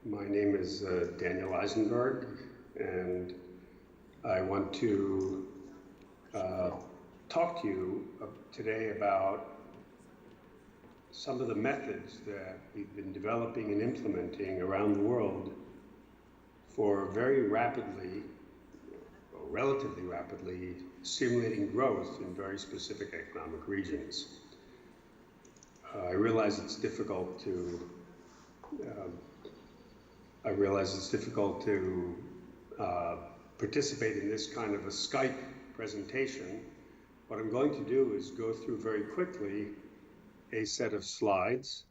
My name is Daniel Eisenberg, and I want to talk to you today about some of the methods that we've been developing and implementing around the world for very rapidly, or relatively rapidly, stimulating growth in very specific economic regions. I realize it's difficult to participate in this kind of a Skype presentation. What I'm going to do is go through very quickly a set of slides,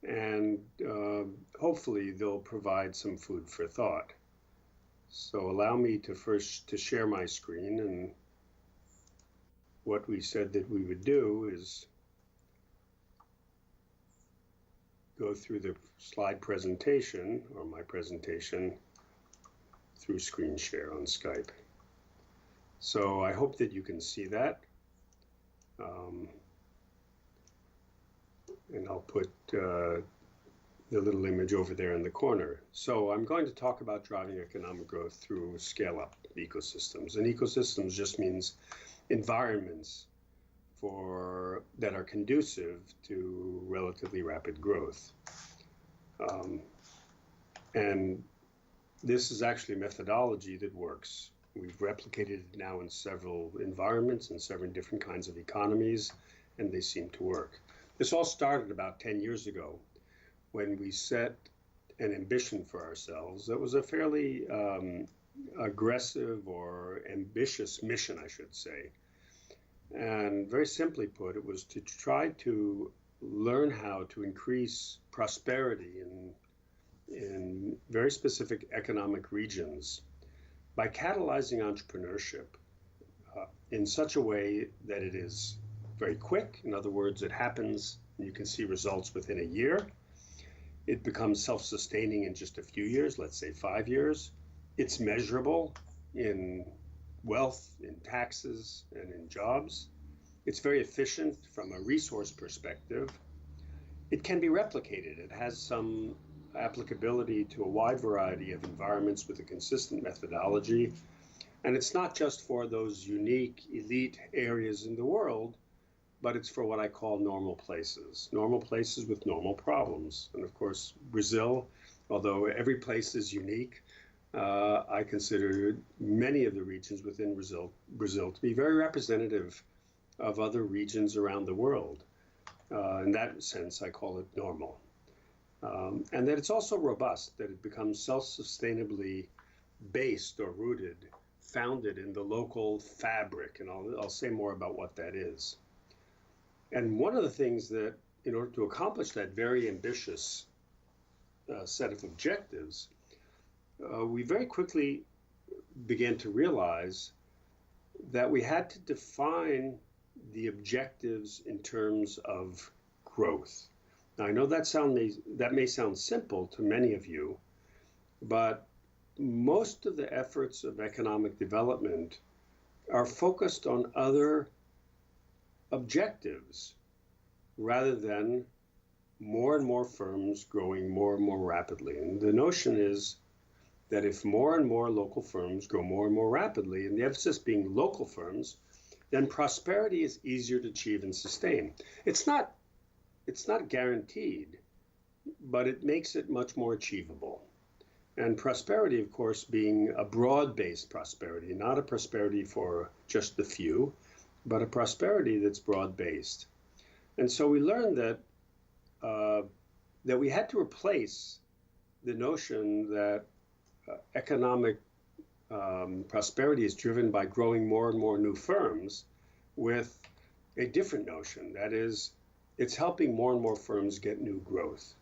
and hopefully they'll provide some food for thought. So allow me to first to share my screen, and what we said that we would do is go through the slide presentation, or my presentation, through screen share on Skype. So I hope that you can see that. And I'll put the little image over there in the corner. So I'm going to talk about driving economic growth through scale-up ecosystems. And ecosystems just means environments that are conducive to relatively rapid growth. And this is actually a methodology that works. We've replicated it now in several environments and several different kinds of economies, and they seem to work. This all started about 10 years ago when we set an ambition for ourselves that was a fairly aggressive or ambitious mission, I should say. And very simply put, it was to try to learn how to increase prosperity in very specific economic regions by catalyzing entrepreneurship in such a way that it is very quick. In other words, it happens and you can see results within a year. It becomes self-sustaining in just a few years, let's say 5 years. It's measurable in wealth, in taxes, and in jobs. It's very efficient from a resource perspective. It can be replicated. It has some applicability to a wide variety of environments with a consistent methodology. And it's not just for those unique elite areas in the world, but it's for what I call normal places with normal problems. And of course, Brazil, although every place is unique, I consider many of the regions within Brazil to be very representative of other regions around the world. In that sense, I call it normal. And that it's also robust, that it becomes self-sustainably based or rooted, founded in the local fabric. And I'll say more about what that is. And one of the things that, in order to accomplish that very ambitious set of objectives, we very quickly began to realize that we had to define the objectives in terms of growth. Now, I know that may sound simple to many of you, but most of the efforts of economic development are focused on other objectives rather than more and more firms growing more and more rapidly. And the notion is that if more and more local firms grow more and more rapidly, and the emphasis being local firms, then prosperity is easier to achieve and sustain. It's not guaranteed, but it makes it much more achievable. And prosperity, of course, being a broad-based prosperity, not a prosperity for just the few, but a prosperity that's broad-based. And so we learned that we had to replace the notion that economic prosperity is driven by growing more and more new firms with a different notion. That is, it's helping more and more firms get new growth.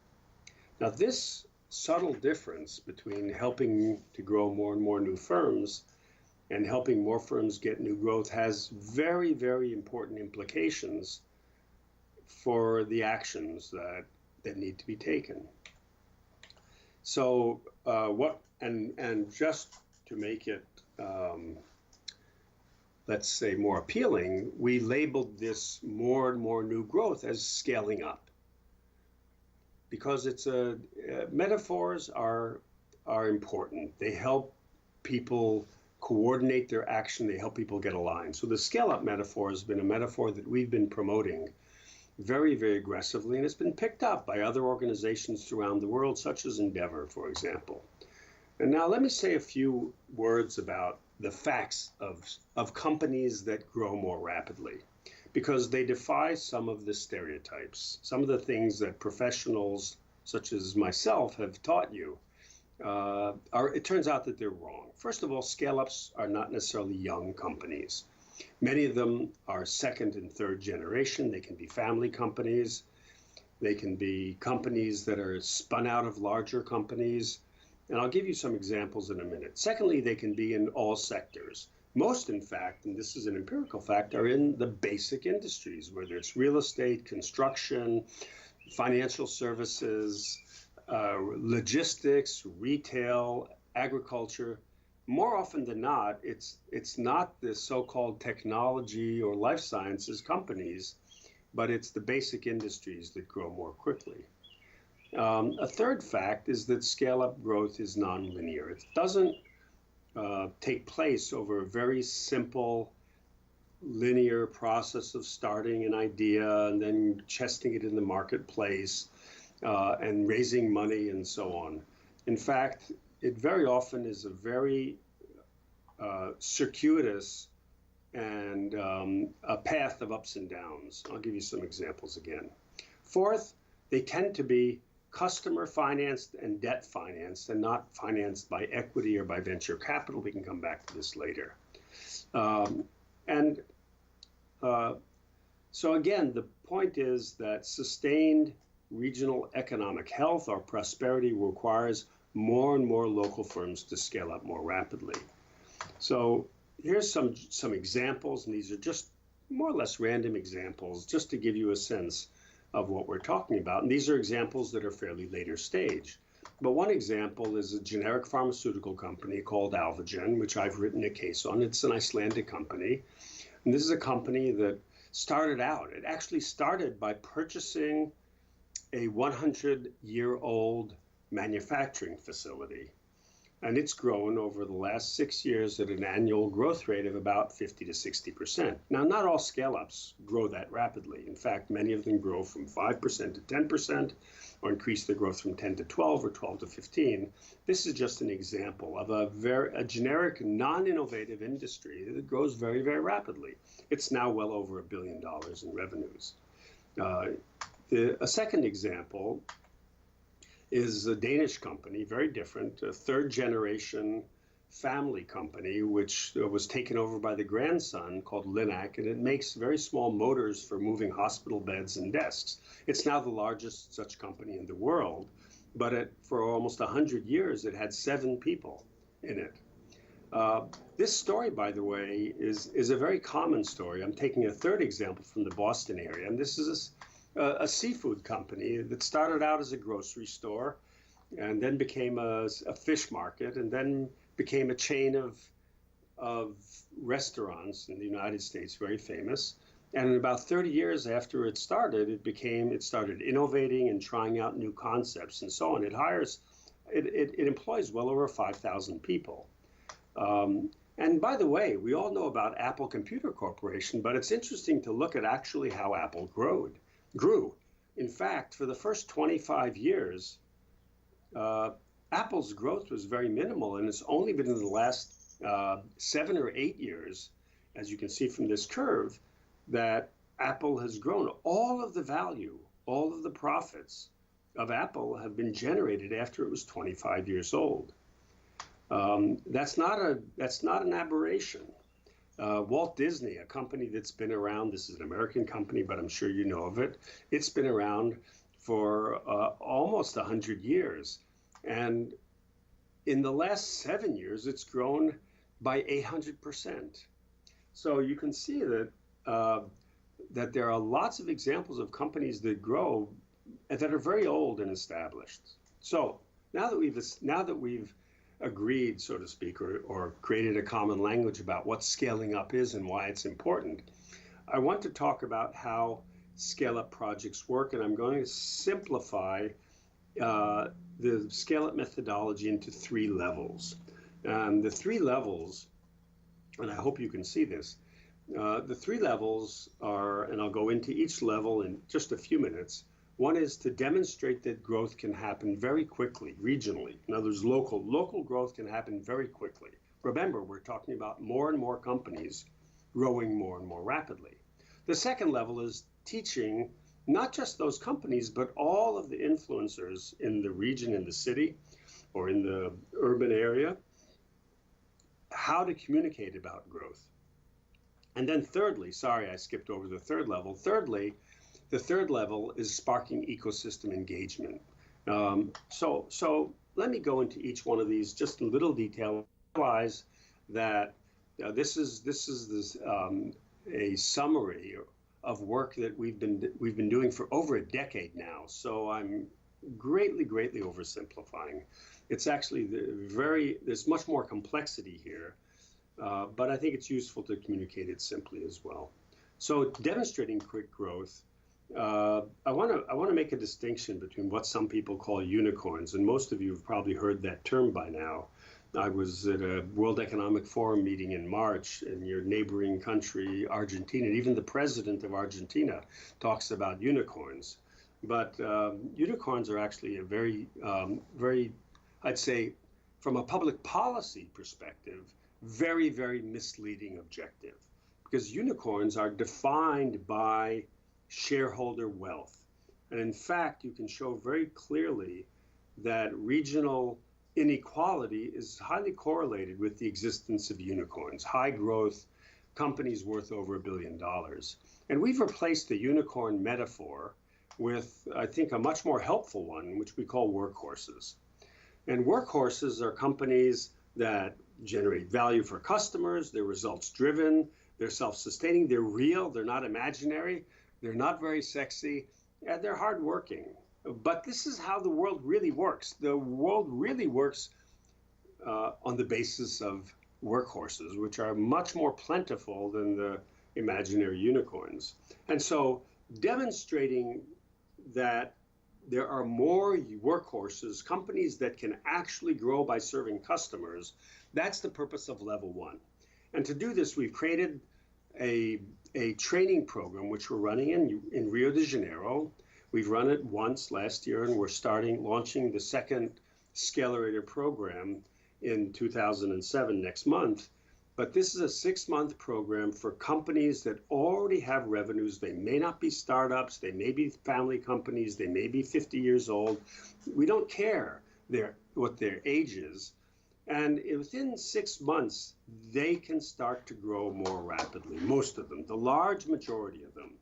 Now, this subtle difference between helping to grow more and more new firms and helping more firms get new growth has very, very important implications for the actions that need to be taken. So and just to make it, let's say, more appealing, we labeled this more and more new growth as scaling up. because metaphors are important. They help people coordinate their action. They help people get aligned. So the scale-up metaphor has been a metaphor that we've been promoting very, very aggressively, and it's been picked up by other organizations around the world, such as Endeavor, for example. And now let me say a few words about the facts of companies that grow more rapidly, because they defy some of the stereotypes, some of the things that professionals such as myself have taught you. It turns out that they're wrong. First of all, scale-ups are not necessarily young companies. Many of them are second and third generation. They can be family companies. They can be companies that are spun out of larger companies. And I'll give you some examples in a minute. Secondly, they can be in all sectors. Most, in fact, and this is an empirical fact, are in the basic industries, whether it's real estate, construction, financial services, logistics, retail, agriculture. More often than not, it's not the so-called technology or life sciences companies, but it's the basic industries that grow more quickly. A third fact is that scale-up growth is nonlinear. It doesn't take place over a very simple, linear process of starting an idea and then testing it in the marketplace and raising money and so on. In fact, it very often is a very circuitous and a path of ups and downs. I'll give you some examples again. Fourth, they tend to be customer financed and debt financed and not financed by equity or by venture capital. We can come back to this later. So again, the point is that sustained regional economic health or prosperity requires more and more local firms to scale up more rapidly. So here's some examples, and these are just more or less random examples, just to give you a sense of what we're talking about. And these are examples that are fairly later stage. But one example is a generic pharmaceutical company called Alvogen, which I've written a case on. It's an Icelandic company. And this is a company that it actually started by purchasing a 100-year-old manufacturing facility. And it's grown over the last 6 years at an annual growth rate of about 50 to 60%. Now, not all scale-ups grow that rapidly. In fact, many of them grow from 5% to 10%, or increase their growth from 10 to 12 or 12 to 15. This is just an example of a generic, non-innovative industry that grows very, very rapidly. It's now well over $1 billion in revenues. A second example is a Danish company, very different, a third-generation family company, which was taken over by the grandson, called Linac, and it makes very small motors for moving hospital beds and desks. It's now the largest such company in the world, but for almost 100 years, it had 7 people in it. This story, by the way, is a very common story. I'm taking a third example from the Boston area, and this is a seafood company that started out as a grocery store and then became a fish market and then became a chain of restaurants in the United States, very famous. And in about 30 years after it started, it started innovating and trying out new concepts and so on. It employs well over 5,000 people. And by the way, we all know about Apple Computer Corporation, but it's interesting to look at actually how Apple grew. In fact, for the first 25 years, Apple's growth was very minimal, and it's only been in the last 7 or 8 years, as you can see from this curve, that Apple has grown. All of the value, all of the profits of Apple have been generated after it was 25 years old. That's not an aberration. Walt Disney, a company that's been around, this is an American company, but I'm sure you know of it. It's been around for almost 100 years. And in the last 7 years, it's grown by 800%. So you can see that that there are lots of examples of companies that grow and that are very old and established. So now that we've agreed, so to speak, or created a common language about what scaling up is and why it's important, I want to talk about how scale-up projects work, and I'm going to simplify uh, the scale-up methodology into three levels. The three levels, and I hope you can see this, the three levels are, and I'll go into each level in just a few minutes. One is to demonstrate that growth can happen very quickly, regionally. In other words, local growth can happen very quickly. Remember, we're talking about more and more companies growing more and more rapidly. The second level is teaching not just those companies, but all of the influencers in the region, in the city, or in the urban area, how to communicate about growth. And then thirdly, sorry, I skipped over the third level. Thirdly, the third level is sparking ecosystem engagement. So let me go into each one of these just in little detail. Realize that this is a summary of work that we've been doing for over a decade now. So I'm greatly oversimplifying. It's actually there's much more complexity here. But I think it's useful to communicate it simply as well. So demonstrating quick growth, I want to make a distinction between what some people call unicorns, and most of you have probably heard that term by now. I was at a World Economic Forum meeting in March in your neighboring country, Argentina. Even the president of Argentina talks about unicorns. But unicorns are actually a very, I'd say, from a public policy perspective, very misleading objective, because unicorns are defined by shareholder wealth. And in fact, you can show very clearly that regional inequality is highly correlated with the existence of unicorns, high growth companies worth over $1 billion. And we've replaced the unicorn metaphor with, I think, a much more helpful one, which we call workhorses. And workhorses are companies that generate value for customers, they're results driven, they're self-sustaining, they're real, they're not imaginary, they're not very sexy, and they're hardworking. But this is how the world really works. The world really works on the basis of workhorses, which are much more plentiful than the imaginary unicorns. And so demonstrating that there are more workhorses, companies that can actually grow by serving customers, that's the purpose of level one. And to do this, we've created a training program which we're running in Rio de Janeiro. We've run it once last year, and we're launching the second Scalerator program in 2007 next month. But this is a 6-month program for companies that already have revenues. They may not be startups, they may be family companies, they may be 50 years old. We don't care what their age is. And within 6 months, they can start to grow more rapidly, most of them, the large majority of them.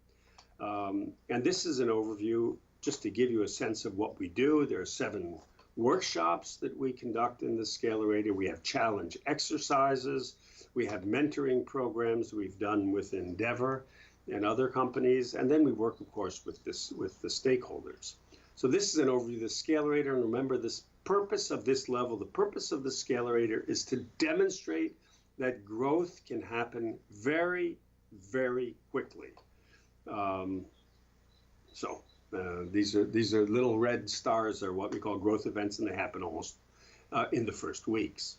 And this is an overview just to give you a sense of what we do. There are 7 workshops that we conduct in the Scalerator. We have challenge exercises. We have mentoring programs we've done with Endeavor and other companies. And then we work, of course, with the stakeholders. So this is an overview of the Scalerator. And remember, this purpose of this level, the purpose of the Scalerator is to demonstrate that growth can happen very quickly. These are little red stars, are what we call growth events, and they happen almost in the first weeks.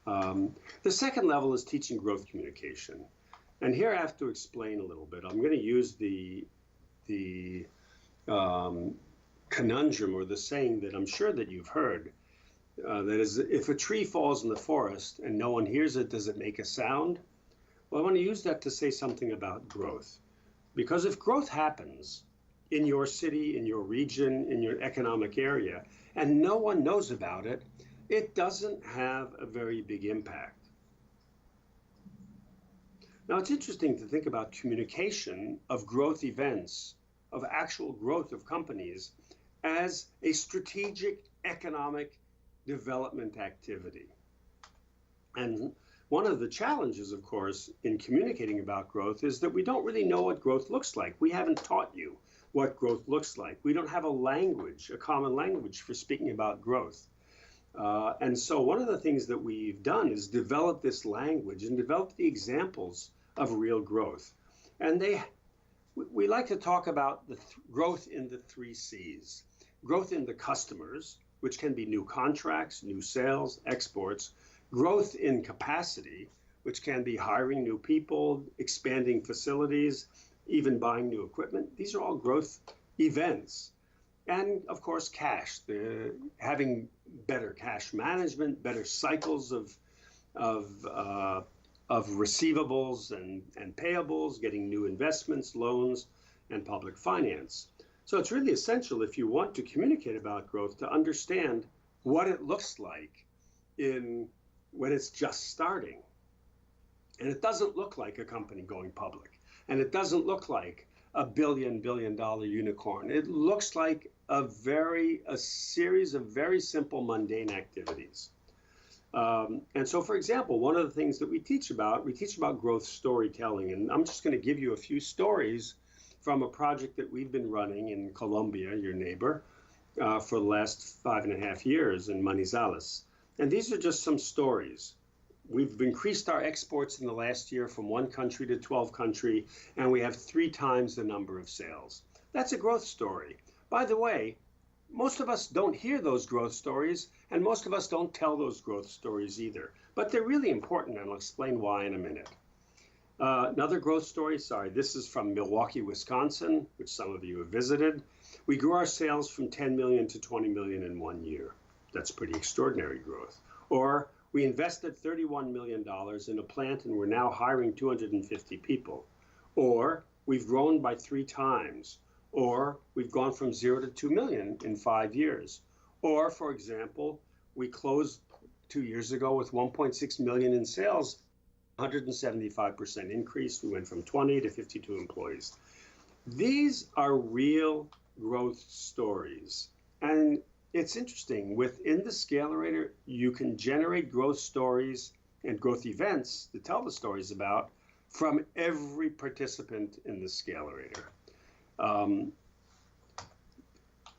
The second level is teaching growth communication. And here I have to explain a little bit. I'm going to use the conundrum or the saying that I'm sure that you've heard. That is, if a tree falls in the forest and no one hears it, does it make a sound? Well, I want to use that to say something about growth. Because if growth happens in your city, in your region, in your economic area, and no one knows about it, it doesn't have a very big impact. Now, it's interesting to think about communication of growth events, of actual growth of companies, as a strategic economic development activity. And one of the challenges, of course, in communicating about growth is that we don't really know what growth looks like. We haven't taught you what growth looks like. We don't have a language, a common language for speaking about growth. And so one of the things that we've done is develop this language and develop the examples of real growth. And we like to talk about the growth in the 3 C's. growth in the customers, which can be new contracts, new sales, exports, growth in capacity, which can be hiring new people, expanding facilities, even buying new equipment. These are all growth events. And of course, cash, having better cash management, better cycles of receivables and payables, getting new investments, loans, and public finance. So it's really essential, if you want to communicate about growth, to understand what it looks like when it's just starting. And it doesn't look like a company going public. And it doesn't look like a billion dollar unicorn. It looks like a series of very simple mundane activities. And so, for example, one of the things that we teach about growth storytelling. And I'm just going to give you a few stories from a project that we've been running in Colombia, your neighbor, for the last 5.5 years in Manizales. And these are just some stories. We've increased our exports in the last year from 1 country to 12 countries, and we have 3 times the number of sales. That's a growth story. By the way, most of us don't hear those growth stories, and most of us don't tell those growth stories either. But they're really important, and I'll explain why in a minute. Another growth story, this is from Milwaukee, Wisconsin, which some of you have visited. We grew our sales from 10 million to 20 million in 1 year. That's pretty extraordinary growth. Or we invested $31 million in a plant and we're now hiring 250 people. Or we've grown by 3 times. Or we've gone from 0 to 2 million in 5 years. Or, for example, we closed 2 years ago with 1.6 million in sales, 175% increase. We went from 20 to 52 employees. These are real growth stories. And it's interesting, within the Scalerator, you can generate growth stories and growth events to tell the stories about from every participant in the Scalerator.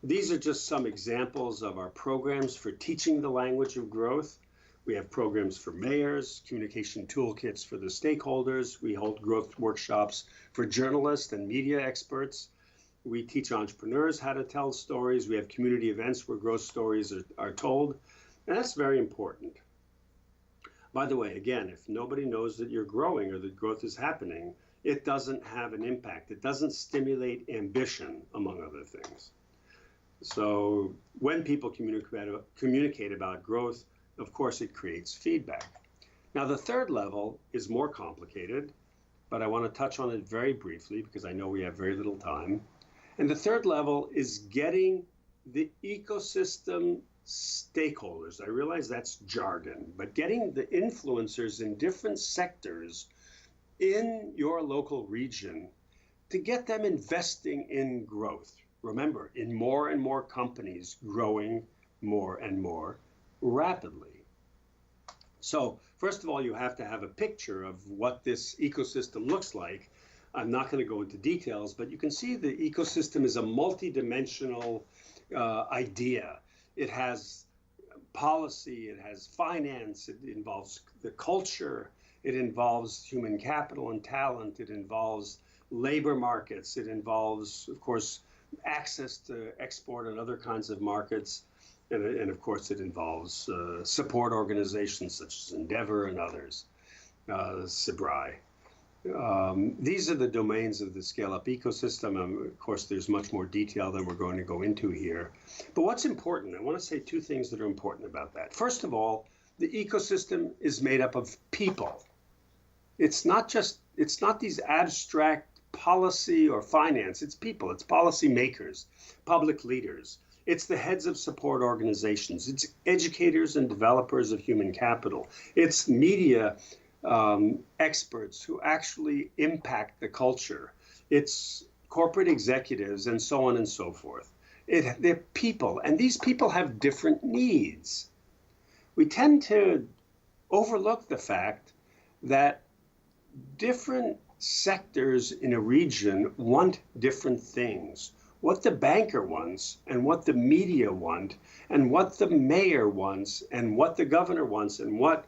These are just some examples of our programs for teaching the language of growth. We have programs for mayors, communication toolkits for the stakeholders. We hold growth workshops for journalists and media experts. We teach entrepreneurs how to tell stories. We have community events where growth stories are told. And that's very important. By the way, again, if nobody knows that you're growing or that growth is happening, it doesn't have an impact. It doesn't stimulate ambition, among other things. So when people communicate about growth, of course, it creates feedback. Now, the third level is more complicated, but I want to touch on it very briefly because I know we have very little time. And the third level is getting the ecosystem stakeholders. I realize that's jargon, but getting the influencers in different sectors in your local region to get them investing in growth. Remember, in more and more companies growing more and more rapidly. So first of all, you have to have a picture of what this ecosystem looks like. I'm not going to go into details, but you can see the ecosystem is a multidimensional idea. It has policy, it has finance, it involves the culture, it involves human capital and talent, it involves labor markets, it involves, of course, access to export and other kinds of markets, and of course it involves support organizations such as Endeavor and others, SIBRI. These are the domains of the scale-up ecosystem. Of course, there's much more detail than we're going to go into here. But what's important, I want to say 2 things that are important about that. First of all, the ecosystem is made up of people. It's not these abstract policy or finance, it's people, it's policy makers, public leaders. It's the heads of support organizations. It's educators and developers of human capital. It's media experts who actually impact the culture. It's corporate executives and so on and so forth. They're people, and these people have different needs. We tend to overlook the fact that different sectors in a region want different things. What the banker wants and what the media want and what the mayor wants and what the governor wants and what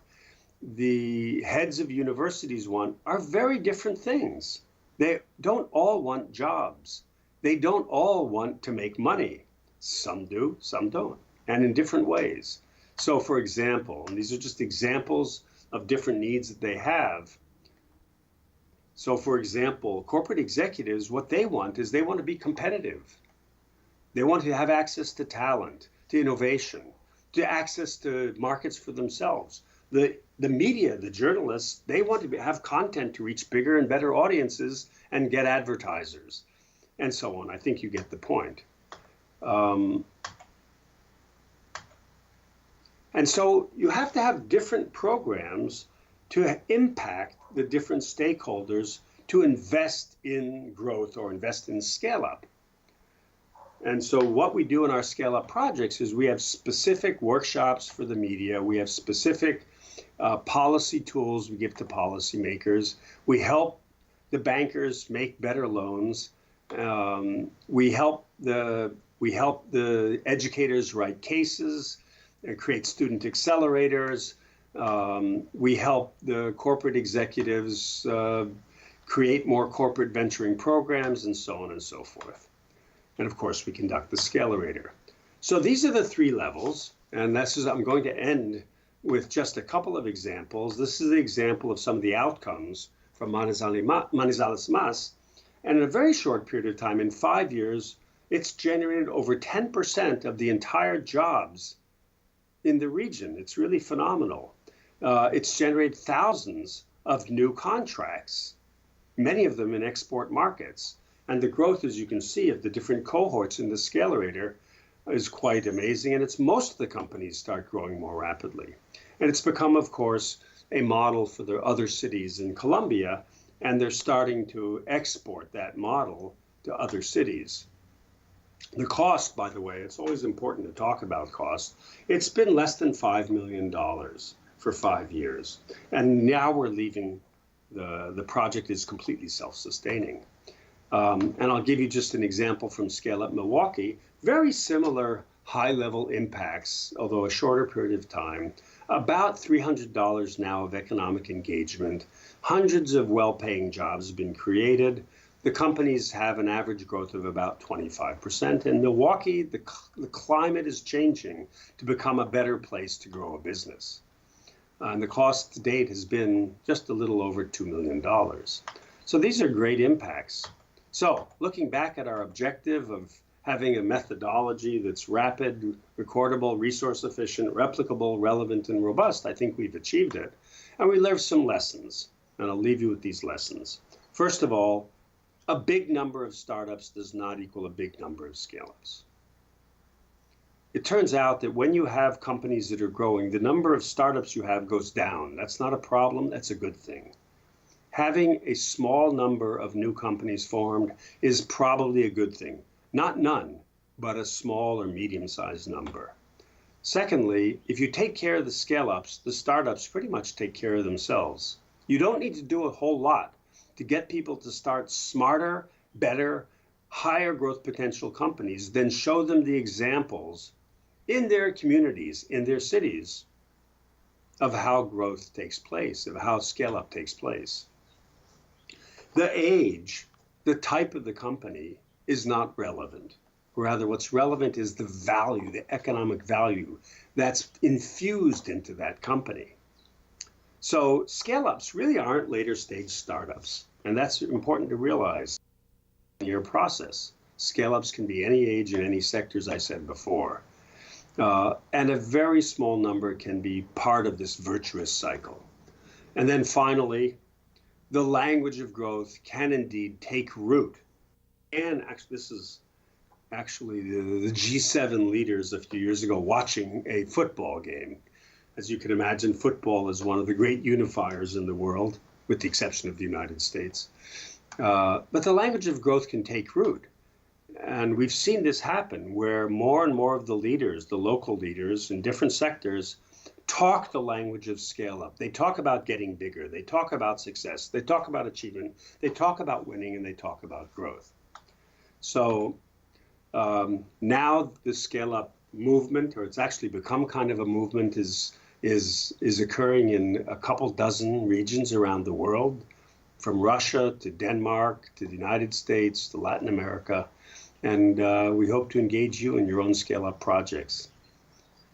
the heads of universities want are very different things. They don't all want jobs. They don't all want to make money. Some do, some don't, and in different ways. So, for example, and these are just examples of different needs that they have. So, for example, corporate executives, what they want is they want to be competitive. They want to have access to talent, to innovation, to access to markets for themselves. The media, the journalists, they want to have content to reach bigger and better audiences and get advertisers, and so on. I think you get the point. And so you have to have different programs to impact the different stakeholders to invest in growth or invest in scale up. And so what we do in our scale up projects is we have specific workshops for the media. We have specific policy tools we give to policymakers. We help the bankers make better loans. We help the educators write cases and create student accelerators. We help the corporate executives create more corporate venturing programs, and so on and so forth. And of course, we conduct the Scalerator. So these are the three levels, and I'm going to end with just a couple of examples. This is the example of some of the outcomes from Manizales Mas. And in a very short period of time, in 5 years, it's generated over 10% of the entire jobs in the region. It's really phenomenal. It's generated thousands of new contracts, many of them in export markets. And the growth, as you can see, of the different cohorts in the Scalerator is quite amazing. And it's most of the companies start growing more rapidly. And it's become, of course, a model for the other cities in Colombia. And they're starting to export that model to other cities. The cost, by the way, it's always important to talk about cost. It's been less than $5 million for 5 years. And now we're leaving, the project is completely self-sustaining. And I'll give you just an example from Scale Up Milwaukee. Very similar high-level impacts, although a shorter period of time. About $300 now of economic engagement. Hundreds of well-paying jobs have been created. The companies have an average growth of about 25%. In Milwaukee, the climate is changing to become a better place to grow a business. And the cost to date has been just a little over $2 million. So these are great impacts. So looking back at our objective of having a methodology that's rapid, recordable, resource efficient, replicable, relevant, and robust, I think we've achieved it. And we learned some lessons, and I'll leave you with these lessons. First of all, a big number of startups does not equal a big number of scale-ups. It turns out that when you have companies that are growing, the number of startups you have goes down. That's not a problem, that's a good thing. Having a small number of new companies formed is probably a good thing. Not none, but a small or medium-sized number. Secondly, if you take care of the scale-ups, the startups pretty much take care of themselves. You don't need to do a whole lot to get people to start smarter, better, higher growth potential companies, then show them the examples in their communities, in their cities, of how growth takes place, of how scale-up takes place. The age, the type of the company is not relevant. Rather, what's relevant is the value, the economic value that's infused into that company. So scale-ups really aren't later stage startups. And that's important to realize in your process. Scale-ups can be any age in any sector, as I said before. And a very small number can be part of this virtuous cycle. And then finally, the language of growth can indeed take root. And actually, this is actually the G7 leaders a few years ago watching a football game. As you can imagine, football is one of the great unifiers in the world, with the exception of the United States. But the language of growth can take root. And we've seen this happen where more and more of the leaders, the local leaders in different sectors, talk the language of scale up. They talk about getting bigger. They talk about success. They talk about achievement. They talk about winning, and they talk about growth. So now the scale up movement, or it's actually become kind of a movement, is occurring in a couple dozen regions around the world, from Russia to Denmark to the United States to Latin America. and we hope to engage you in your own scale-up projects.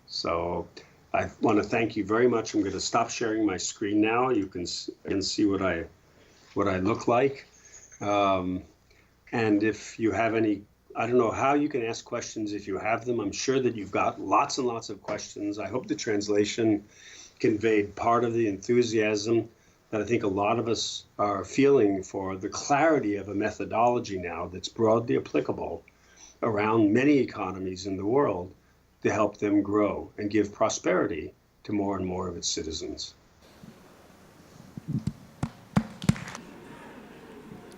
So I want to thank you very much. I'm going to stop sharing my screen now. You can see what I look like. And if you have any, I don't know how you can ask questions if you have them. I'm sure that you've got lots and lots of questions. I hope the translation conveyed part of the enthusiasm that I think a lot of us are feeling for the clarity of a methodology now that's broadly applicable around many economies in the world to help them grow and give prosperity to more and more of its citizens.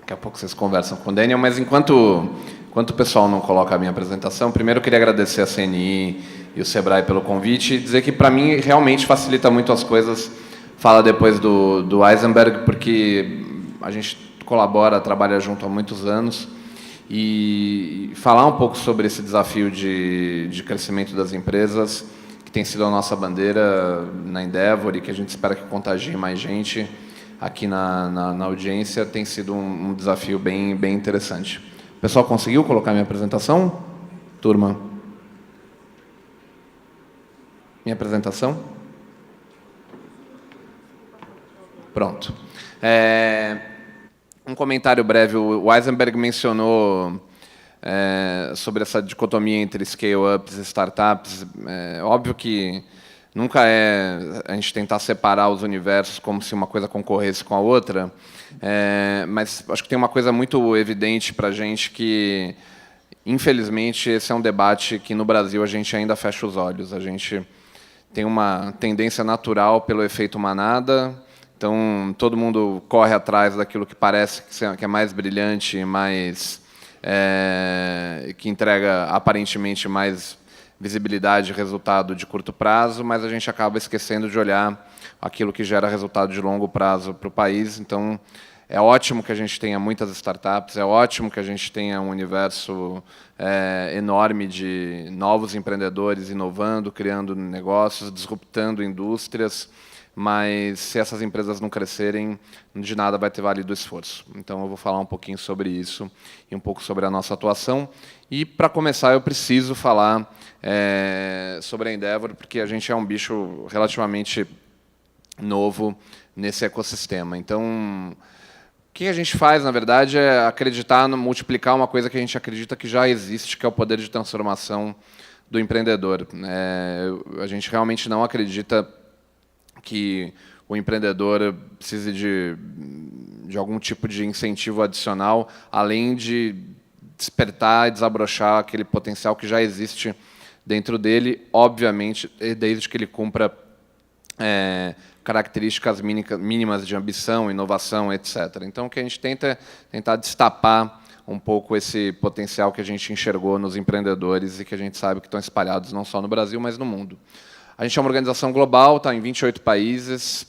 Daqui a pouco vocês conversam com o Daniel, mas enquanto o pessoal não coloca a minha apresentação, primeiro eu queria agradecer a CNI e o Sebrae pelo convite e dizer que, para mim, realmente facilita muito as coisas. Fala depois do Eisenberg, porque a gente colabora, trabalha junto há muitos anos, e falar um pouco sobre esse desafio de crescimento das empresas, que tem sido a nossa bandeira na Endeavor e que a gente espera que contagie mais gente aqui na audiência, tem sido um desafio bem interessante. O pessoal conseguiu colocar minha apresentação? Turma? Minha apresentação? Pronto. Um comentário breve. O Eisenberg mencionou sobre essa dicotomia entre scale-ups e startups. É óbvio que nunca é a gente tentar separar os universos como se uma coisa concorresse com a outra, mas acho que tem uma coisa muito evidente para a gente que, infelizmente, esse é um debate que no Brasil a gente ainda fecha os olhos. A gente tem uma tendência natural pelo efeito manada, então todo mundo corre atrás daquilo que parece que é mais brilhante, que entrega aparentemente mais visibilidade e resultado de curto prazo, mas a gente acaba esquecendo de olhar aquilo que gera resultado de longo prazo para o país. Então, é ótimo que a gente tenha muitas startups, é ótimo que a gente tenha um universo enorme de novos empreendedores inovando, criando negócios, disruptando indústrias, mas se essas empresas não crescerem, de nada vai ter valido o esforço. Então, eu vou falar um pouquinho sobre isso e um pouco sobre a nossa atuação. E, para começar, eu preciso falar sobre a Endeavor, porque a gente é um bicho relativamente novo nesse ecossistema. Então, o que a gente faz, na verdade, é acreditar, multiplicar uma coisa que a gente acredita que já existe, que é o poder de transformação do empreendedor. A gente realmente não acredita que o empreendedor precise de algum tipo de incentivo adicional, além de despertar e desabrochar aquele potencial que já existe dentro dele, obviamente, desde que ele cumpra características mínimas de ambição, inovação, etc. Então, o que a gente tenta é tentar destapar um pouco esse potencial que a gente enxergou nos empreendedores e que a gente sabe que estão espalhados não só no Brasil, mas no mundo. A gente é uma organização global, está em 28 países,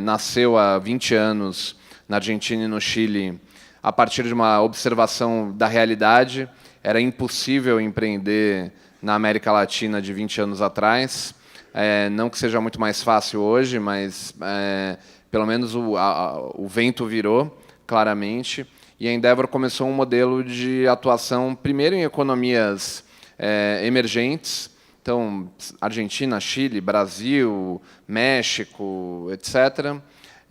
nasceu há 20 anos na Argentina e no Chile, a partir de uma observação da realidade. Era impossível empreender na América Latina de 20 anos atrás. Não que seja muito mais fácil hoje, mas pelo menos o vento virou, claramente. E a Endeavor começou um modelo de atuação, primeiro em economias emergentes, então, Argentina, Chile, Brasil, México, etc.,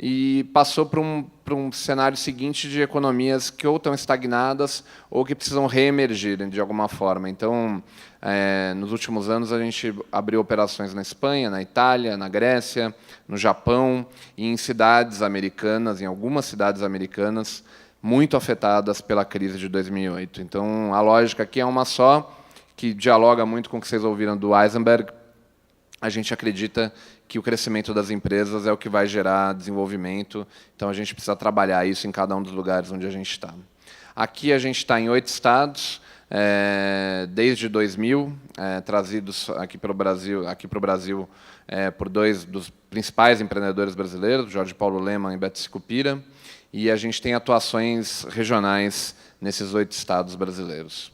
e passou para um cenário seguinte de economias que ou estão estagnadas ou que precisam reemergir de alguma forma. Então, nos últimos anos, a gente abriu operações na Espanha, na Itália, na Grécia, no Japão e em cidades americanas, em algumas cidades americanas, muito afetadas pela crise de 2008. Então, a lógica aqui é uma só, que dialoga muito com o que vocês ouviram do Eisenberg. A gente acredita que o crescimento das empresas é o que vai gerar desenvolvimento, então a gente precisa trabalhar isso em cada um dos lugares onde a gente está. Aqui a gente está em 8 estados, desde 2000, trazidos aqui para o Brasil por 2 dos principais empreendedores brasileiros, Jorge Paulo Lemann e Beto Sicupira, e a gente tem atuações regionais nesses 8 estados brasileiros.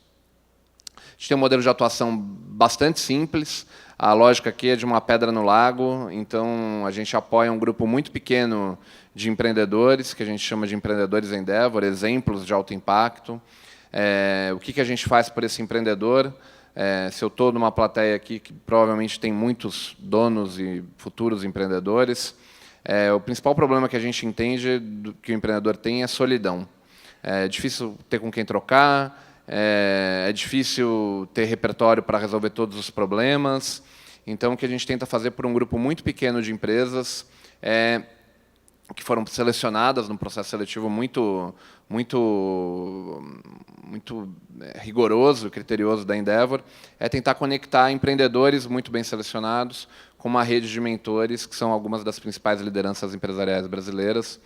A gente tem um modelo de atuação bastante simples. A lógica aqui é de uma pedra no lago, então a gente apoia um grupo muito pequeno de empreendedores, que a gente chama de empreendedores Endeavor, exemplos de alto impacto. o que a gente faz por esse empreendedor. Se eu estou numa plateia aqui que provavelmente tem muitos donos e futuros empreendedores, o principal problema que a gente entende que o empreendedor tem é solidão. É difícil ter com quem trocar, é difícil ter repertório para resolver todos os problemas. Então, o que a gente tenta fazer por um grupo muito pequeno de empresas que foram selecionadas num processo seletivo muito rigoroso, criterioso da Endeavor, é tentar conectar empreendedores muito bem selecionados com uma rede de mentores, que são algumas das principais lideranças empresariais brasileiras,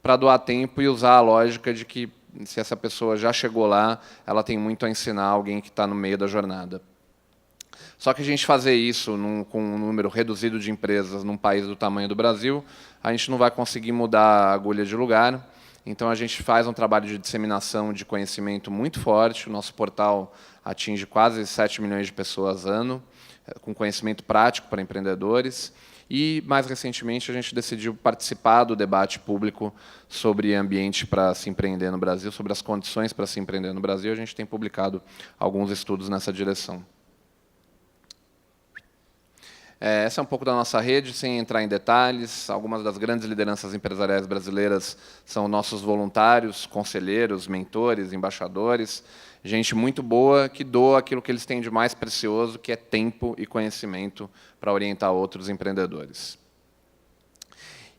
para doar tempo e usar a lógica de que, se essa pessoa já chegou lá, ela tem muito a ensinar alguém que está no meio da jornada. Só que a gente fazer isso com um número reduzido de empresas num país do tamanho do Brasil, a gente não vai conseguir mudar a agulha de lugar. Então, a gente faz um trabalho de disseminação de conhecimento muito forte. O nosso portal atinge quase 7 milhões de pessoas ano, com conhecimento prático para empreendedores. E, mais recentemente, a gente decidiu participar do debate público sobre ambiente para se empreender no Brasil, sobre as condições para se empreender no Brasil. A gente tem publicado alguns estudos nessa direção. Essa é um pouco da nossa rede, sem entrar em detalhes. Algumas das grandes lideranças empresariais brasileiras são nossos voluntários, conselheiros, mentores, embaixadores, gente muito boa que doa aquilo que eles têm de mais precioso, que é tempo e conhecimento para orientar outros empreendedores.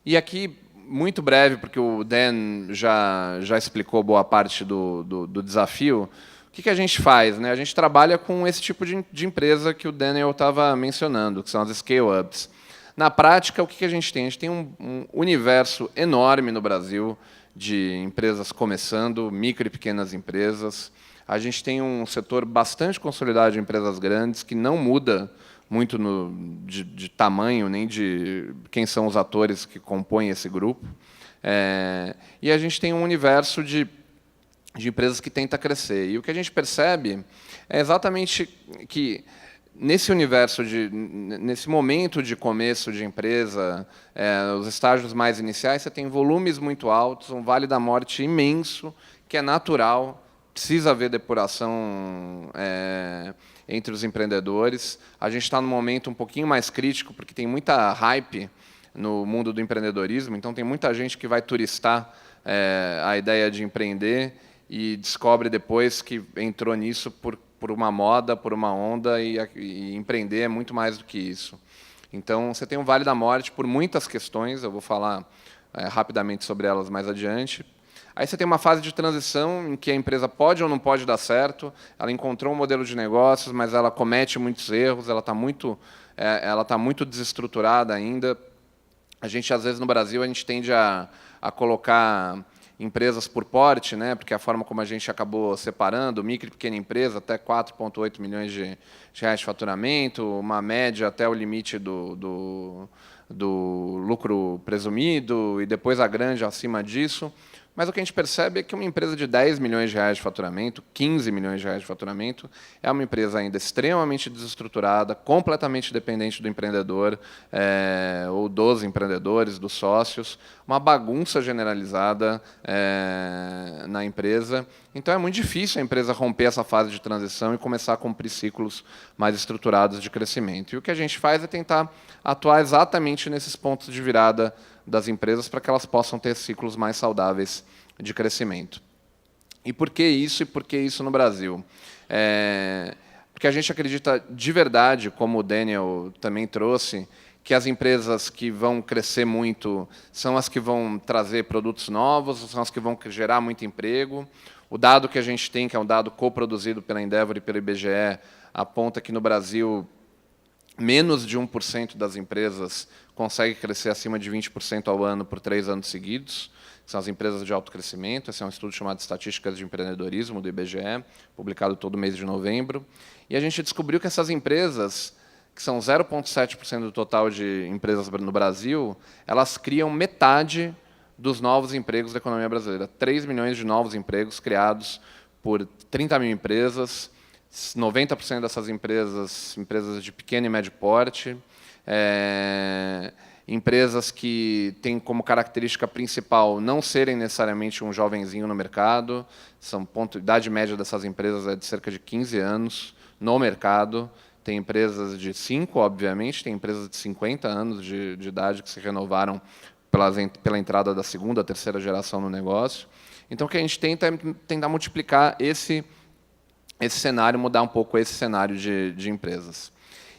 E aqui, muito breve, porque o Dan já explicou boa parte do desafio. O que a gente faz? A gente trabalha com esse tipo de empresa que o Daniel estava mencionando, que são as scale-ups. Na prática, o que a gente tem? A gente tem um universo enorme no Brasil de empresas começando, micro e pequenas empresas. A gente tem um setor bastante consolidado de empresas grandes, que não muda muito de tamanho, nem de quem são os atores que compõem esse grupo. E a gente tem um universo de empresas que tenta crescer. E o que a gente percebe é exatamente que, nesse universo, nesse momento de começo de empresa, os estágios mais iniciais, você tem volumes muito altos, um vale da morte imenso, que é natural, precisa haver depuração entre os empreendedores. A gente está num momento um pouquinho mais crítico, porque tem muita hype no mundo do empreendedorismo, então tem muita gente que vai turistar a ideia de empreender e descobre depois que entrou nisso por uma moda, por uma onda, e empreender é muito mais do que isso. Então, você tem um vale da morte por muitas questões, eu vou falar rapidamente sobre elas mais adiante. Aí você tem uma fase de transição em que a empresa pode ou não pode dar certo, ela encontrou um modelo de negócios, mas ela comete muitos erros, ela está muito desestruturada ainda. A gente, às vezes, no Brasil, a gente tende a colocar empresas por porte, porque a forma como a gente acabou separando, micro e pequena empresa, até 4,8 milhões de reais de faturamento, uma média até o limite do lucro presumido, e depois a grande acima disso. Mas o que a gente percebe é que uma empresa de 10 milhões de reais de faturamento, 15 milhões de reais de faturamento, é uma empresa ainda extremamente desestruturada, completamente dependente do empreendedor, ou dos empreendedores, dos sócios, uma bagunça generalizada na empresa. Então, é muito difícil a empresa romper essa fase de transição e começar a cumprir ciclos mais estruturados de crescimento. E o que a gente faz é tentar atuar exatamente nesses pontos de virada das empresas para que elas possam ter ciclos mais saudáveis de crescimento. E por que isso? E por que isso no Brasil? Porque a gente acredita de verdade, como o Daniel também trouxe, que as empresas que vão crescer muito são as que vão trazer produtos novos, são as que vão gerar muito emprego. O dado que a gente tem, que é um dado coproduzido pela Endeavor e pelo IBGE, aponta que no Brasil menos de 1% das empresas consegue crescer acima de 20% ao ano por 3 anos seguidos, que são as empresas de alto crescimento. Esse é um estudo chamado Estatísticas de Empreendedorismo, do IBGE, publicado todo mês de novembro. E a gente descobriu que essas empresas, que são 0,7% do total de empresas no Brasil, elas criam metade dos novos empregos da economia brasileira. 3 milhões de novos empregos criados por 30 mil empresas, 90% dessas empresas de pequeno e médio porte. empresas que têm como característica principal não serem necessariamente um jovenzinho no mercado, idade média dessas empresas é de cerca de 15 anos no mercado. Tem empresas de 5, obviamente, tem empresas de 50 anos de idade que se renovaram pela entrada da segunda, terceira geração no negócio. Então, o que a gente tenta é tentar multiplicar esse cenário, mudar um pouco esse cenário de empresas.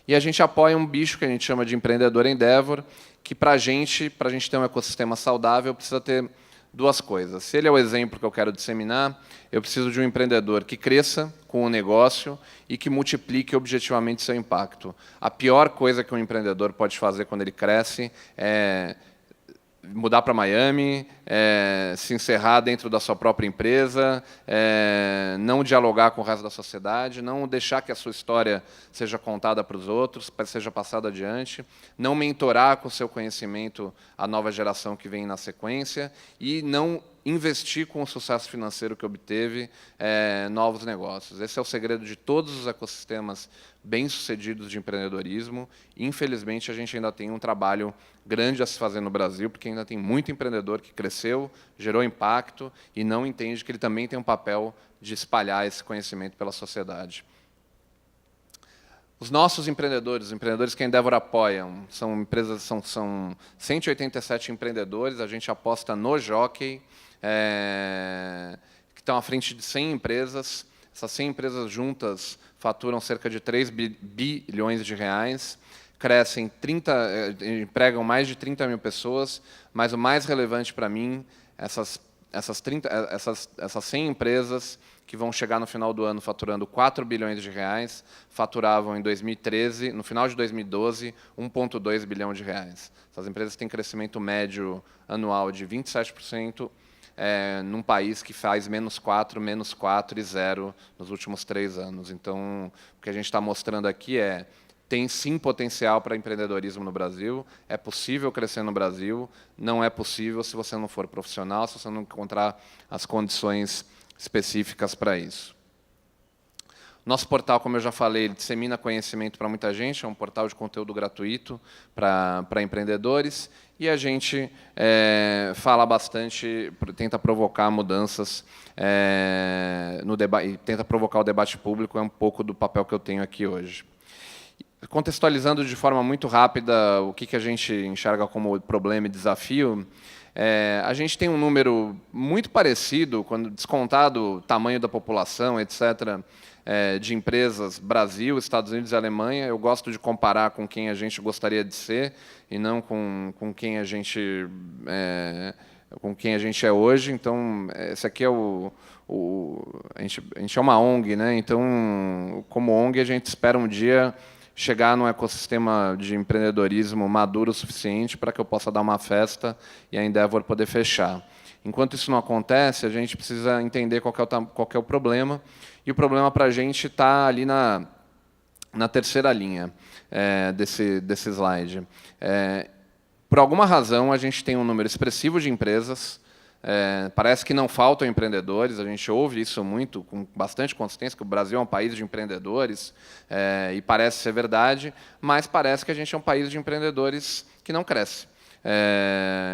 E a gente apoia um bicho que a gente chama de empreendedor Endeavor, que, para a gente ter um ecossistema saudável, precisa ter duas coisas. Se ele é o exemplo que eu quero disseminar, eu preciso de um empreendedor que cresça com o negócio e que multiplique objetivamente seu impacto. A pior coisa que um empreendedor pode fazer quando ele cresce é mudar para Miami, se encerrar dentro da sua própria empresa, não dialogar com o resto da sociedade, não deixar que a sua história seja contada para os outros, seja passada adiante, não mentorar com o seu conhecimento a nova geração que vem na sequência e não investir com o sucesso financeiro que obteve novos negócios. Esse é o segredo de todos os ecossistemas bem-sucedidos de empreendedorismo. Infelizmente, a gente ainda tem um trabalho grande a se fazer no Brasil, porque ainda tem muito empreendedor que cresceu, gerou impacto e não entende que ele também tem um papel de espalhar esse conhecimento pela sociedade. Os nossos empreendedores, os empreendedores que a Endeavor apoiam, são 187 empreendedores. A gente aposta no Jockey, que estão à frente de 100 empresas. Essas 100 empresas juntas faturam cerca de 3 bilhões de reais, crescem empregam mais de 30 mil pessoas, mas o mais relevante para mim, essas 100 empresas que vão chegar no final do ano faturando 4 bilhões de reais, faturavam em 2013, no final de 2012, 1,2 bilhão de reais. Essas empresas têm crescimento médio anual de 27%, num país que faz -4, -4 e 0 nos últimos 3 anos. Então, o que a gente está mostrando aqui tem sim potencial para empreendedorismo no Brasil, é possível crescer no Brasil, não é possível se você não for profissional, se você não encontrar as condições específicas para isso. Nosso portal, como eu já falei, ele dissemina conhecimento para muita gente, é um portal de conteúdo gratuito para empreendedores, e a gente fala bastante, tenta provocar mudanças no debate, tenta provocar o debate público, é um pouco do papel que eu tenho aqui hoje. Contextualizando de forma muito rápida o que a gente enxerga como problema e desafio, a gente tem um número muito parecido, quando descontado o tamanho da população, etc., de empresas, Brasil, Estados Unidos e Alemanha. Eu gosto de comparar com quem a gente gostaria de ser e não com quem a gente é hoje. Então, esse aqui é a gente é uma ONG, né? Então, como ONG, a gente espera um dia chegar num ecossistema de empreendedorismo maduro o suficiente para que eu possa dar uma festa e a Endeavor poder fechar. Enquanto isso não acontece, a gente precisa entender qual que é o problema, e o problema para a gente está ali na terceira linha desse slide. Por alguma razão, a gente tem um número expressivo de empresas, parece que não faltam empreendedores, a gente ouve isso muito, com bastante consistência, que o Brasil é um país de empreendedores, e parece ser verdade, mas parece que a gente é um país de empreendedores que não cresce.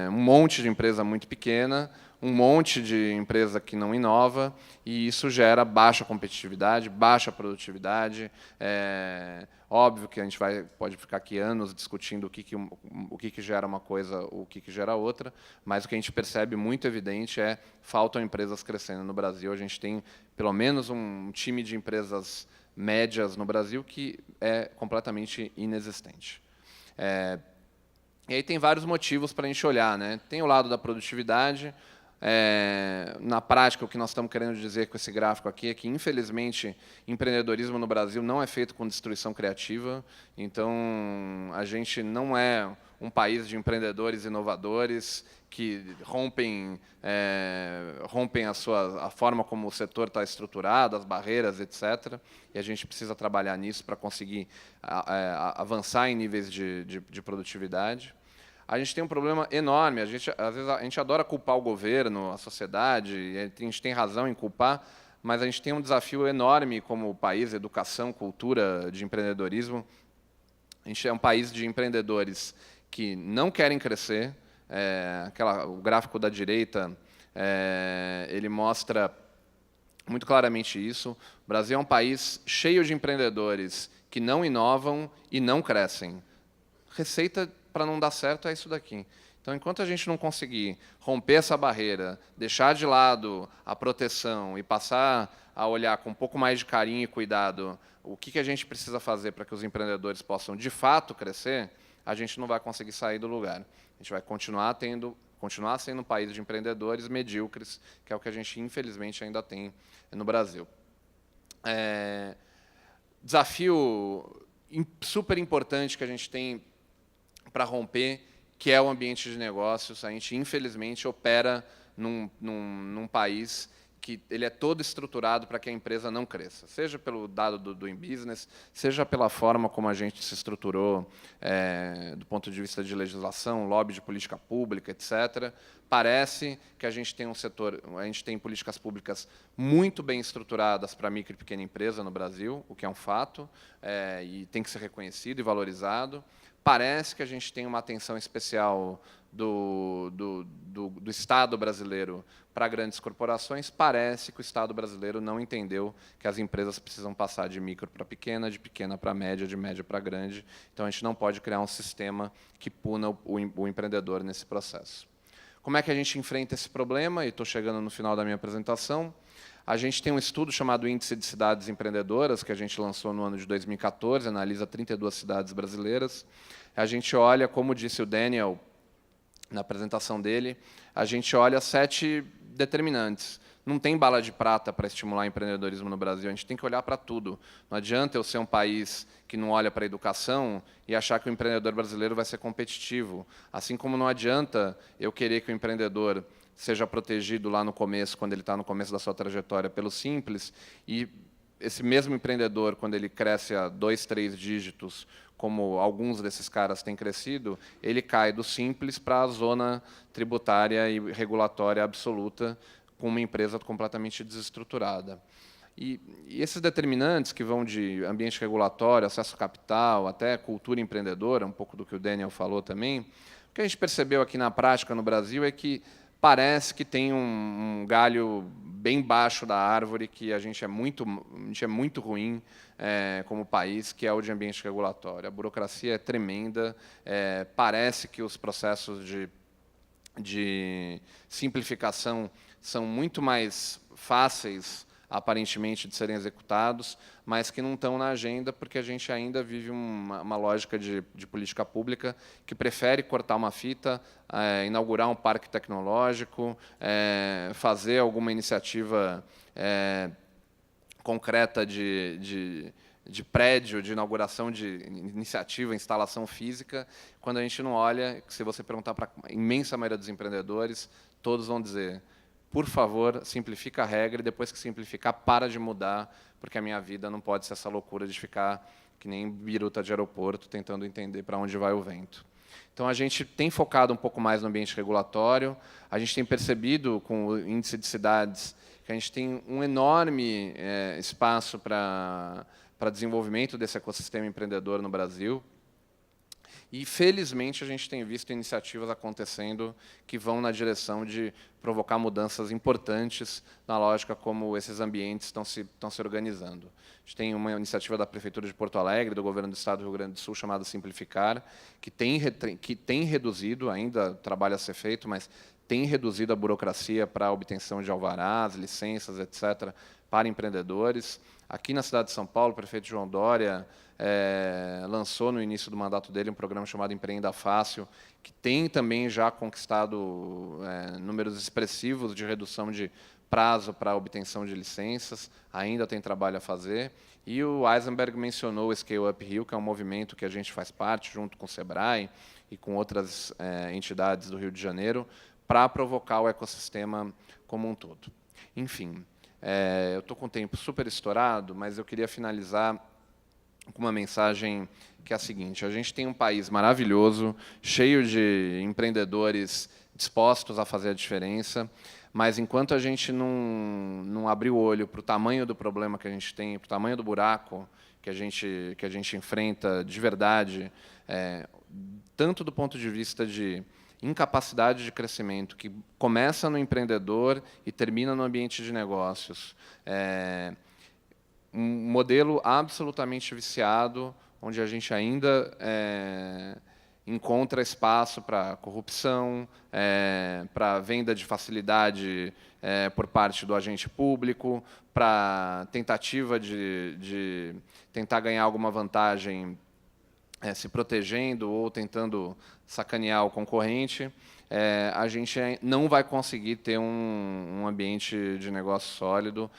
Um monte de empresa muito pequena, um monte de empresa que não inova, e isso gera baixa competitividade, baixa produtividade. Óbvio que a gente pode ficar aqui anos discutindo o que gera uma coisa, o que gera outra, mas o que a gente percebe muito evidente faltam empresas crescendo no Brasil. A gente tem pelo menos um time de empresas médias no Brasil que é completamente inexistente. E aí tem vários motivos para a gente olhar, né? Tem o lado da produtividade. Na prática, o que nós estamos querendo dizer com esse gráfico aqui é que, infelizmente, empreendedorismo no Brasil não é feito com destruição criativa. Então, a gente não é um país de empreendedores inovadores que rompem a forma como o setor está estruturado, as barreiras, etc. E a gente precisa trabalhar nisso para conseguir avançar em níveis de produtividade. A gente tem um problema enorme. Às vezes a gente adora culpar o governo, a sociedade, e a gente tem razão em culpar, mas a gente tem um desafio enorme como país, educação, cultura de empreendedorismo. A gente é um país de empreendedores que não querem crescer. O gráfico da direita ele mostra muito claramente isso. O Brasil é um país cheio de empreendedores que não inovam e não crescem. Receita para não dar certo é isso daqui. Então, enquanto a gente não conseguir romper essa barreira, deixar de lado a proteção e passar a olhar com um pouco mais de carinho e cuidado o que a gente precisa fazer para que os empreendedores possam, de fato, crescer, a gente não vai conseguir sair do lugar. A gente vai continuar sendo um país de empreendedores medíocres, que é o que a gente, infelizmente, ainda tem no Brasil. Desafio super importante que a gente tem para romper, que é o ambiente de negócios. A gente, infelizmente, opera num país que ele é todo estruturado para que a empresa não cresça, seja pelo dado do Doing Business, seja pela forma como a gente se estruturou do ponto de vista de legislação, lobby de política pública, etc. Parece que a gente tem políticas públicas muito bem estruturadas para micro e pequena empresa no Brasil, o que é um fato, e tem que ser reconhecido e valorizado. Parece que a gente tem uma atenção especial do Estado brasileiro para grandes corporações. Parece que o Estado brasileiro não entendeu que as empresas precisam passar de micro para pequena, de pequena para média, de média para grande. Então, a gente não pode criar um sistema que puna o empreendedor nesse processo. Como é que a gente enfrenta esse problema? E estou chegando no final da minha apresentação. A gente tem um estudo chamado Índice de Cidades Empreendedoras, que a gente lançou no ano de 2014, analisa 32 cidades brasileiras. A gente olha, como disse o Daniel na apresentação dele, a gente olha 7 determinantes. Não tem bala de prata para estimular empreendedorismo no Brasil, a gente tem que olhar para tudo. Não adianta eu ser um país que não olha para a educação e achar que o empreendedor brasileiro vai ser competitivo. Assim como não adianta eu querer que o empreendedor seja protegido lá no começo, quando ele está no começo da sua trajetória, pelo Simples, e esse mesmo empreendedor, quando ele cresce a 2, 3 dígitos, como alguns desses caras têm crescido, ele cai do Simples para a zona tributária e regulatória absoluta, com uma empresa completamente desestruturada. E esses determinantes, que vão de ambiente regulatório, acesso a capital, até cultura empreendedora, um pouco do que o Daniel falou também, o que a gente percebeu aqui na prática no Brasil é que parece que tem um galho bem baixo da árvore, que a gente é muito ruim como país, que é o de ambiente regulatório. A burocracia é tremenda, parece que os processos de simplificação são muito mais fáceis, aparentemente, de serem executados, mas que não estão na agenda, porque a gente ainda vive uma lógica de política pública que prefere cortar uma fita, inaugurar um parque tecnológico, fazer alguma iniciativa concreta de prédio, de inauguração de iniciativa, instalação física, quando a gente não olha, se você perguntar para a imensa maioria dos empreendedores, todos vão dizer: por favor, simplifica a regra, e depois que simplificar, para de mudar, porque a minha vida não pode ser essa loucura de ficar que nem biruta de aeroporto, tentando entender para onde vai o vento. Então, a gente tem focado um pouco mais no ambiente regulatório, a gente tem percebido, com o índice de cidades, que a gente tem um enorme espaço para desenvolvimento desse ecossistema empreendedor no Brasil. E, felizmente, a gente tem visto iniciativas acontecendo que vão na direção de provocar mudanças importantes na lógica como esses ambientes estão se organizando. A gente tem uma iniciativa da Prefeitura de Porto Alegre, do Governo do Estado do Rio Grande do Sul, chamada Simplificar, que tem reduzido, ainda trabalho a ser feito, mas tem reduzido a burocracia para a obtenção de alvarás, licenças, etc., para empreendedores. Aqui na cidade de São Paulo, o prefeito João Dória lançou, no início do mandato dele, um programa chamado Empreenda Fácil, que tem também já conquistado números expressivos de redução de prazo para a obtenção de licenças, ainda tem trabalho a fazer. E o Eisenberg mencionou o Scale Up Rio, que é um movimento que a gente faz parte, junto com o SEBRAE e com outras entidades do Rio de Janeiro, para provocar o ecossistema como um todo. Enfim, eu estou com o tempo super estourado, mas eu queria finalizar com uma mensagem que é a seguinte: a gente tem um país maravilhoso, cheio de empreendedores dispostos a fazer a diferença, mas enquanto a gente não abrir o olho para o tamanho do problema que a gente tem, para o tamanho do buraco que a gente enfrenta de verdade, tanto do ponto de vista de incapacidade de crescimento, que começa no empreendedor e termina no ambiente de negócios. Um modelo absolutamente viciado, onde a gente ainda encontra espaço para corrupção, para venda de facilidade por parte do agente público, para tentativa de tentar ganhar alguma vantagem se protegendo ou tentando sacanear o concorrente. A gente não vai conseguir ter um ambiente de negócio sólido.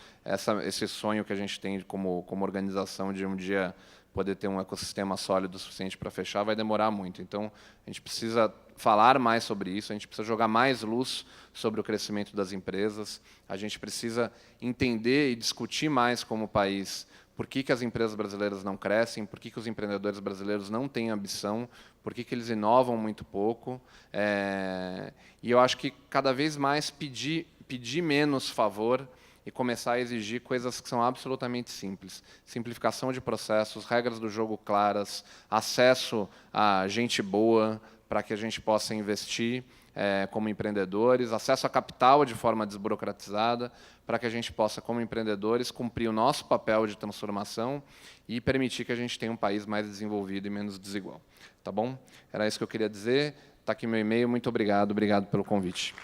Esse sonho que a gente tem como organização de um dia poder ter um ecossistema sólido o suficiente para fechar vai demorar muito. Então, a gente precisa falar mais sobre isso, a gente precisa jogar mais luz sobre o crescimento das empresas, a gente precisa entender e discutir mais como país por que as empresas brasileiras não crescem, por que os empreendedores brasileiros não têm ambição, por que eles inovam muito pouco. E eu acho que cada vez mais pedir menos favor e começar a exigir coisas que são absolutamente simples. Simplificação de processos, regras do jogo claras, acesso a gente boa para que a gente possa investir como empreendedores, acesso a capital de forma desburocratizada, para que a gente possa, como empreendedores, cumprir o nosso papel de transformação e permitir que a gente tenha um país mais desenvolvido e menos desigual. Tá bom? Era isso que eu queria dizer. Está aqui meu e-mail. Muito obrigado. Obrigado pelo convite.